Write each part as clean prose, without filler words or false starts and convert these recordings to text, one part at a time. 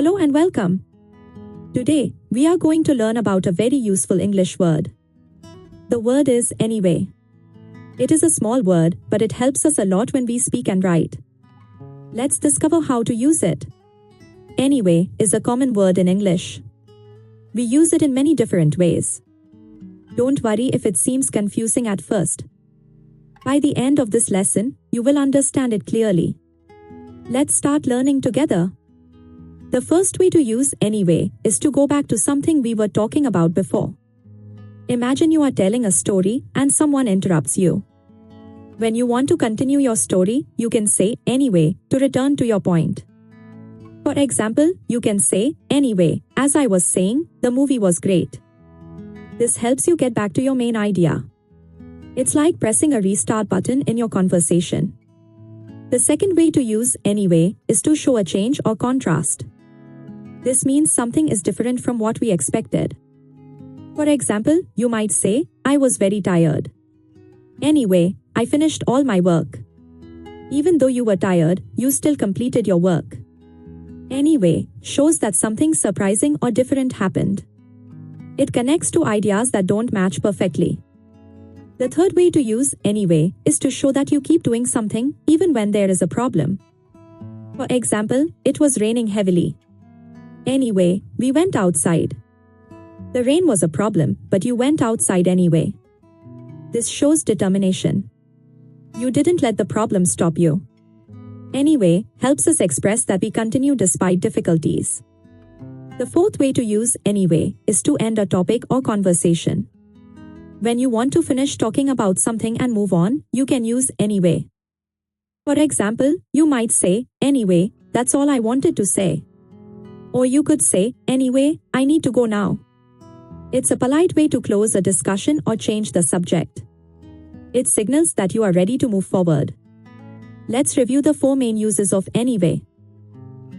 Hello and welcome. Today, we are going to learn about a very useful English word. The word is anyway. It is a small word, but it helps us a lot when we speak and write. Let's discover how to use it. Anyway is a common word in English. We use it in many different ways. Don't worry if it seems confusing at first. By the end of this lesson, you will understand it clearly. Let's start learning together. The first way to use anyway is to go back to something we were talking about before. Imagine you are telling a story and someone interrupts you. When you want to continue your story, you can say anyway to return to your point. For example, you can say, anyway, as I was saying, the movie was great. This helps you get back to your main idea. It's like pressing a restart button in your conversation. The second way to use anyway is to show a change or contrast. This means something is different from what we expected. For example, you might say, I was very tired. Anyway, I finished all my work. Even though you were tired, you still completed your work. Anyway shows that something surprising or different happened. It connects to ideas that don't match perfectly. The third way to use anyway is to show that you keep doing something even when there is a problem. For example, it was raining heavily. Anyway, we went outside. The rain was a problem, but you went outside anyway. This shows determination. You didn't let the problem stop you. Anyway helps us express that we continue despite difficulties. The fourth way to use anyway is to end a topic or conversation. When you want to finish talking about something and move on, you can use anyway. For example, you might say, anyway, that's all I wanted to say. Or you could say, anyway, I need to go now. It's a polite way to close a discussion or change the subject. It signals that you are ready to move forward. Let's review the 4 main uses of anyway.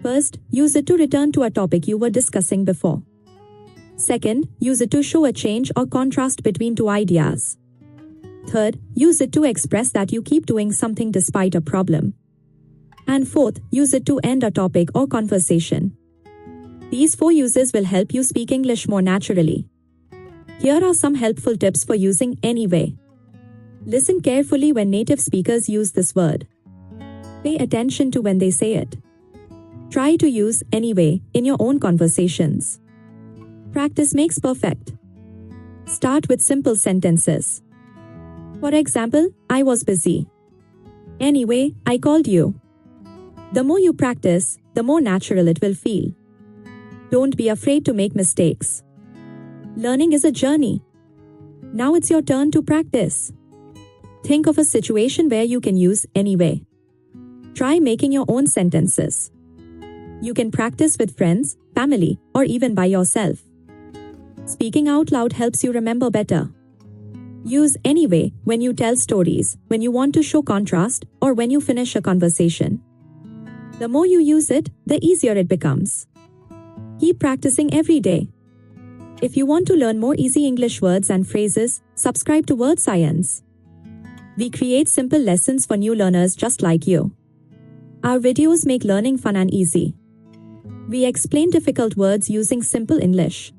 First, use it to return to a topic you were discussing before. Second, use it to show a change or contrast between two ideas. Third, use it to express that you keep doing something despite a problem. And fourth, use it to end a topic or conversation. These 4 uses will help you speak English more naturally. Here are some helpful tips for using anyway. Listen carefully when native speakers use this word. Pay attention to when they say it. Try to use anyway in your own conversations. Practice makes perfect. Start with simple sentences. For example, I was busy. Anyway, I called you. The more you practice, the more natural it will feel. Don't be afraid to make mistakes. Learning is a journey. Now it's your turn to practice. Think of a situation where you can use anyway. Try making your own sentences. You can practice with friends, family, or even by yourself. Speaking out loud helps you remember better. Use anyway when you tell stories, when you want to show contrast, or when you finish a conversation. The more you use it, the easier it becomes. Keep practicing every day. If you want to learn more easy English words and phrases, subscribe to Wordscience. We create simple lessons for new learners just like you. Our videos make learning fun and easy. We explain difficult words using simple English.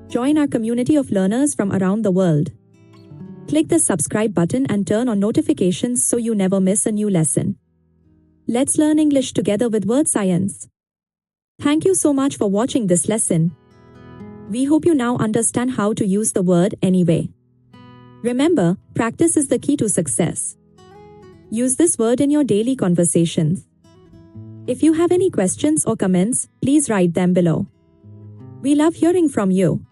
Join our community of learners from around the world. Click the subscribe button and turn on notifications so you never miss a new lesson. Let's learn English together with Wordscience. Thank you so much for watching this lesson. We hope you now understand how to use the word anyway. Remember, practice is the key to success. Use this word in your daily conversations. If you have any questions or comments, please write them below. We love hearing from you.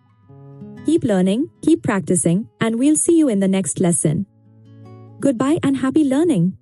Keep learning, keep practicing, and we'll see you in the next lesson. Goodbye and happy learning.